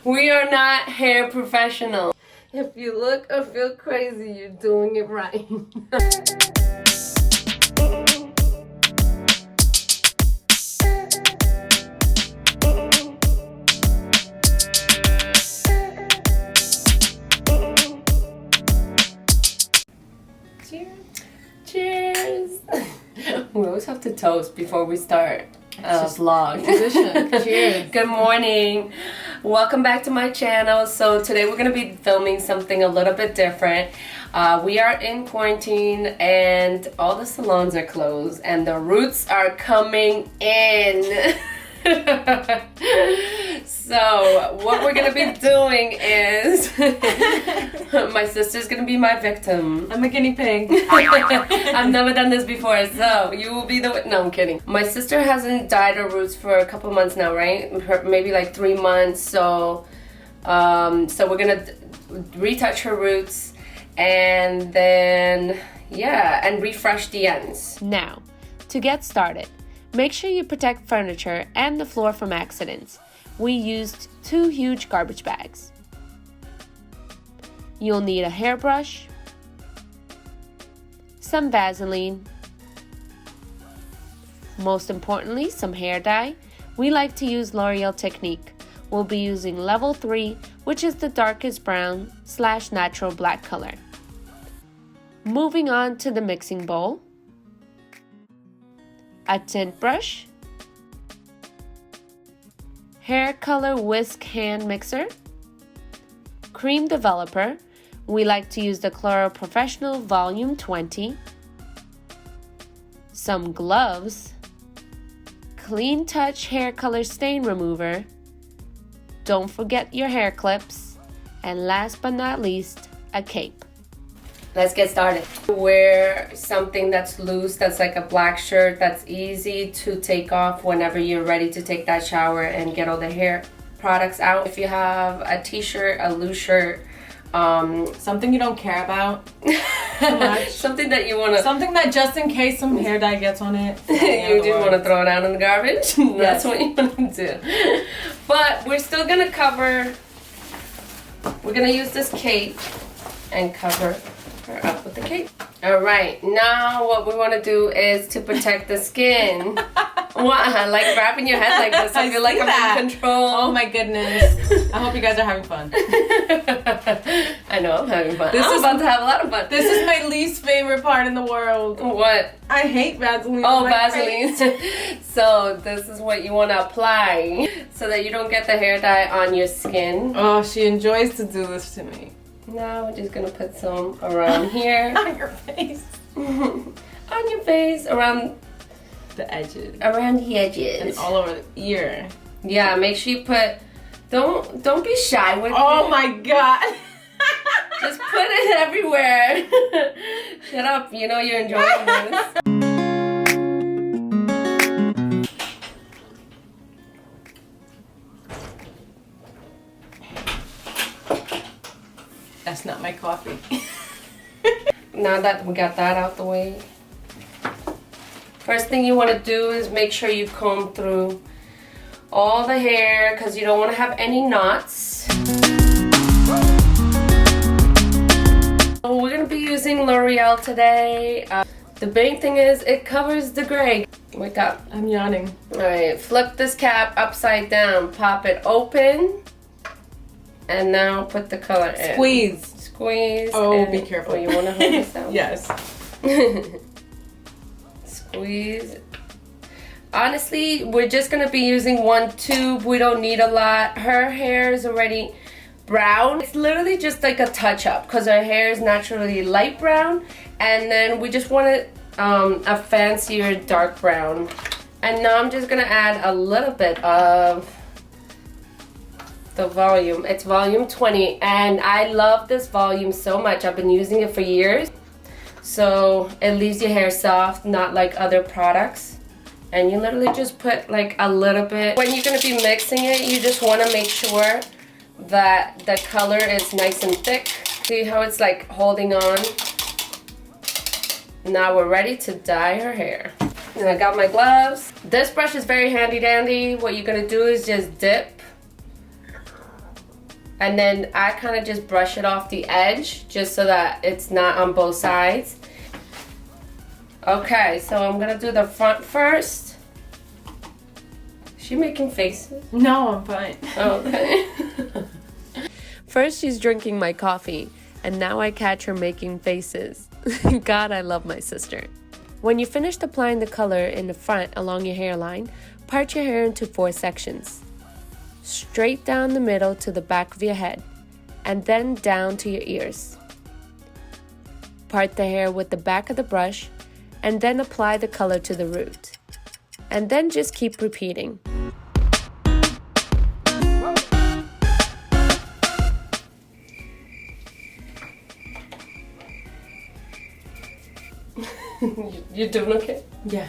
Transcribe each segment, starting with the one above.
We are not hair professionals. If you look or feel crazy, you're doing it right. Cheers! We always have to toast before we start a vlog. Cheers. Good morning. Welcome back to my channel. So today we're going to be filming something a little bit different. We are in quarantine and all the salons are closed and the roots are coming in. So what we're gonna be doing is my sister's gonna be my victim. I'm a guinea pig. I've never done this before, so you will be the no, I'm kidding. My sister hasn't dyed her roots for a couple months now, right? Maybe like 3 months. So we're gonna retouch her roots and then and refresh the ends. Now, to get started, make sure you protect furniture and the floor from accidents. We used 2 huge garbage bags. You'll need a hairbrush, some Vaseline, most importantly, some hair dye. We like to use L'Oreal Technique. We'll be using level 3, which is the darkest brown / natural black color. Moving on to the mixing bowl, a tint brush, hair color whisk hand mixer, cream developer. We like to use the Cloro Professional Volume 20, some gloves, Clean Touch hair color stain remover, don't forget your hair clips, and last but not least, a cape. Let's get started. Wear something that's loose, that's like a black shirt, that's easy to take off whenever you're ready to take that shower and get all the hair products out. If you have a t-shirt, a loose shirt, something you don't care about too much. something that just in case some hair dye gets on it. You just want to throw it out in the garbage. That's what you want to do. But we're still gonna we're gonna use this cape and cover her up with the cape. All right, now what we want to do is to protect the skin. What? Like wrapping your head like this. I feel like I'm in control. Oh my goodness. I hope you guys are having fun. I know I'm having fun. I'm about to have a lot of fun. This is my least favorite part in the world. What? I hate Vaseline. Oh, Vaseline. So this is what you want to apply so that you don't get the hair dye on your skin. Oh, she enjoys to do this to me. Now we're just gonna put some around here. On your face. On your face, around the edges. Around the edges. And all over the ear. Yeah, make sure you put, don't be shy with it. Oh my god. Just put it everywhere. Shut up, you know you're enjoying this. That's not my coffee. Now that we got that out the way, first thing you want to do is make sure you comb through all the hair because you don't want to have any knots. So we're going to be using L'Oreal today. The main thing is it covers the gray. Wake up. I'm yawning. Alright, flip this cap upside down, pop it open, and now put the color in. Squeeze. Oh, be careful. Oh, you want to hold this out? Yes. Squeeze. Honestly, we're just going to be using 1 tube. We don't need a lot. Her hair is already brown. It's literally just like a touch-up because her hair is naturally light brown. And then we just want it a fancier dark brown. And now I'm just going to add a little bit of the volume. It's volume 20 and I love this volume so much. I've been using it for years. So it leaves your hair soft, not like other products. And you literally just put like a little bit. When you're going to be mixing it, you just want to make sure that the color is nice and thick. See how it's like holding on? Now we're ready to dye her hair. And I got my gloves. This brush is very handy dandy. What you're going to do is just dip And then I kind of just brush it off the edge just so that it's not on both sides. Okay, so I'm gonna do the front first. Is she making faces? No, I'm fine. Okay. First, she's drinking my coffee, and now I catch her making faces. God, I love my sister. When you finished applying the color in the front along your hairline, part your hair into 4 sections. Straight down the middle to the back of your head, and then down to your ears. Part the hair with the back of the brush, and then apply the color to the root. And then just keep repeating. You doing okay? Yeah.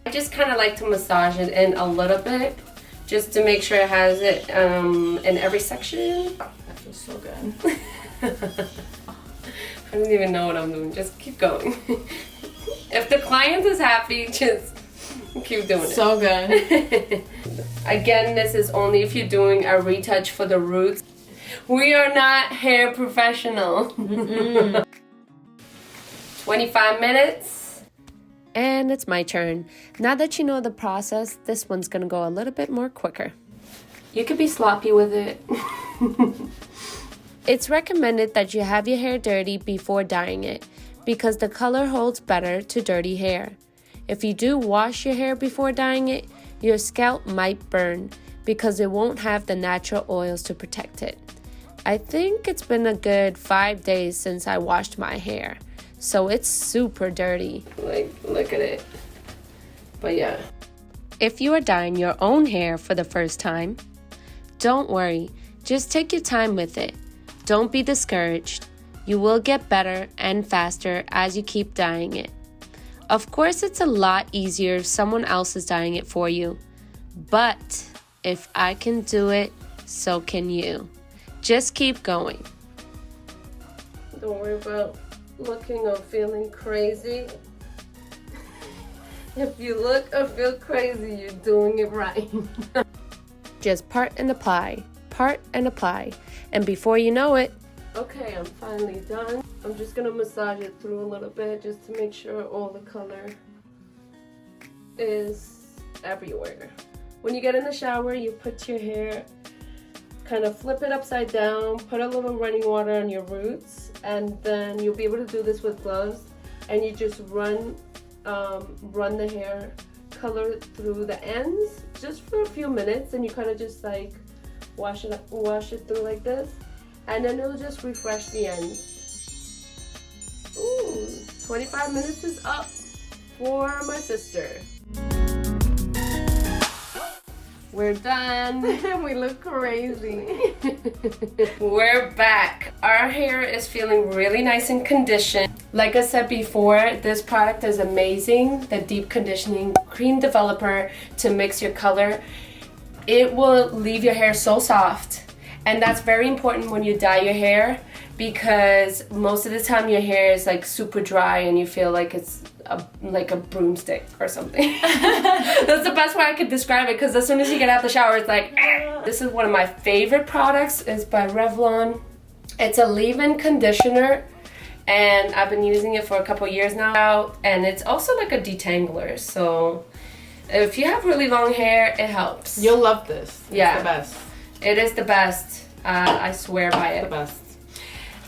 I just kind of like to massage it in a little bit, just to make sure it has it in every section. That feels so good. I don't even know what I'm doing. Just keep going. If the client is happy, just keep doing it. So good. Again, this is only if you're doing a retouch for the roots. We are not hair professional. 25 minutes. And it's my turn. Now that you know the process, this one's gonna go a little bit more quicker. You could be sloppy with it. It's recommended that you have your hair dirty before dyeing it because the color holds better to dirty hair. If you do wash your hair before dyeing it, your scalp might burn because it won't have the natural oils to protect it. I think it's been a good 5 days since I washed my hair, so it's super dirty. Like, look at it. But yeah. If you are dyeing your own hair for the first time, don't worry, just take your time with it. Don't be discouraged. You will get better and faster as you keep dyeing it. Of course, it's a lot easier if someone else is dyeing it for you. But if I can do it, so can you. Just keep going. Don't worry about looking or feeling crazy. If you look or feel crazy, you're doing it right. Just part and apply, and before you know it, Okay, I'm finally done. I'm just gonna massage it through a little bit just to make sure all the color is everywhere. When you get in the shower, you put your hair, kind of flip it upside down, put a little running water on your roots, and then you'll be able to do this with gloves, and you just run the hair color through the ends just for a few minutes, and you kind of just like wash it through like this, and then it'll just refresh the ends. Ooh, 25 minutes is up for my sister. We're done. We look crazy. We're back. Our hair is feeling really nice and conditioned. Like I said before, this product is amazing. The deep conditioning cream developer to mix your color. It will leave your hair so soft. And that's very important when you dye your hair, because most of the time your hair is like super dry and you feel like it's like a broomstick or something. That's the best way I could describe it, because as soon as you get out the shower, it's like, ah. This is one of my favorite products. It's by Revlon. It's a leave-in conditioner, and I've been using it for a couple years now, and it's also like a detangler, so if you have really long hair, it helps. You'll love this. Yeah. It's the best. It is the best. I swear by it. The best.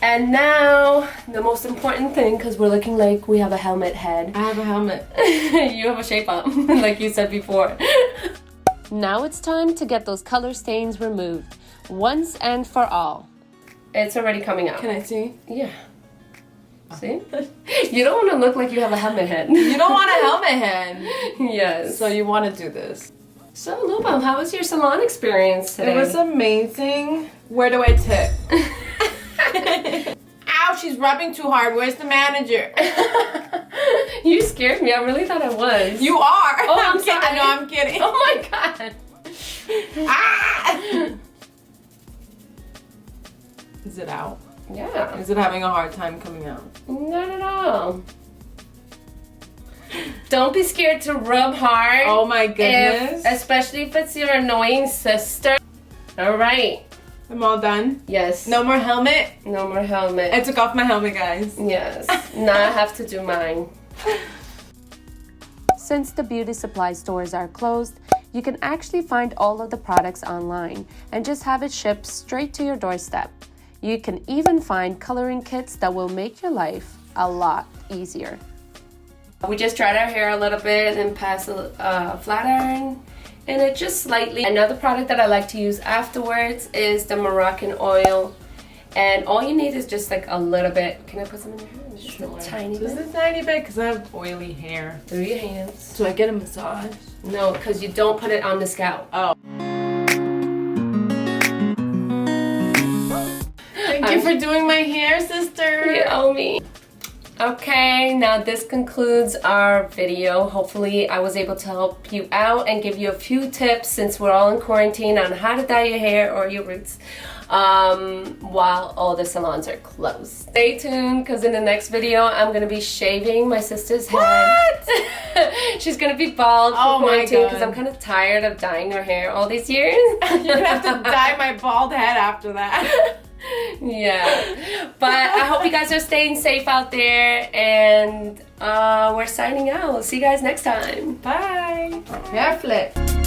And now, the most important thing, because we're looking like we have a helmet head. I have a helmet. You have a shape up, like you said before. now it's time to get those color stains removed, once and for all. It's already coming out. Can I see? Yeah. See? You don't want to look like you have a helmet head. You don't want a helmet head. Yes. So you want to do this. So, Lubov, how was your salon experience today? It was amazing. Where do I tip? Ow, she's rubbing too hard. Where's the manager? You scared me. I really thought I was. You are. Oh, I'm sorry. No, I'm kidding. Oh my god. Ah! Is it out? Yeah. Is it having a hard time coming out? Not at all. Don't be scared to rub hard. Oh my goodness. Especially if it's your annoying sister. All right. I'm all done. Yes. No more helmet. No more helmet. I took off my helmet, guys. Yes. Now I have to do mine. Since the beauty supply stores are closed, you can actually find all of the products online and just have it shipped straight to your doorstep. You can even find coloring kits that will make your life a lot easier. We just dried our hair a little bit and passed a flat iron and it just slightly. Another product that I like to use afterwards is the Moroccan oil, and all you need is just like a little bit. Can I put some in your hair? Just a tiny bit. Just a tiny bit because I have oily hair. Through your hands. Do I get a massage? No, because you don't put it on the scalp. Oh. Thank you for doing my hair, sister. You owe me. Okay, now this concludes our video. Hopefully I was able to help you out and give you a few tips, since we're all in quarantine, on how to dye your hair or your roots while all the salons are closed. Stay tuned, because in the next video I'm going to be shaving my sister's head. What? She's going to be bald for Oh my quarantine because God. I'm kind of tired of dyeing her hair all these years. You're gonna have to dye my bald head after that. Yeah, but I hope you guys are staying safe out there, and we're signing out. See you guys next time. Bye. Hair flip.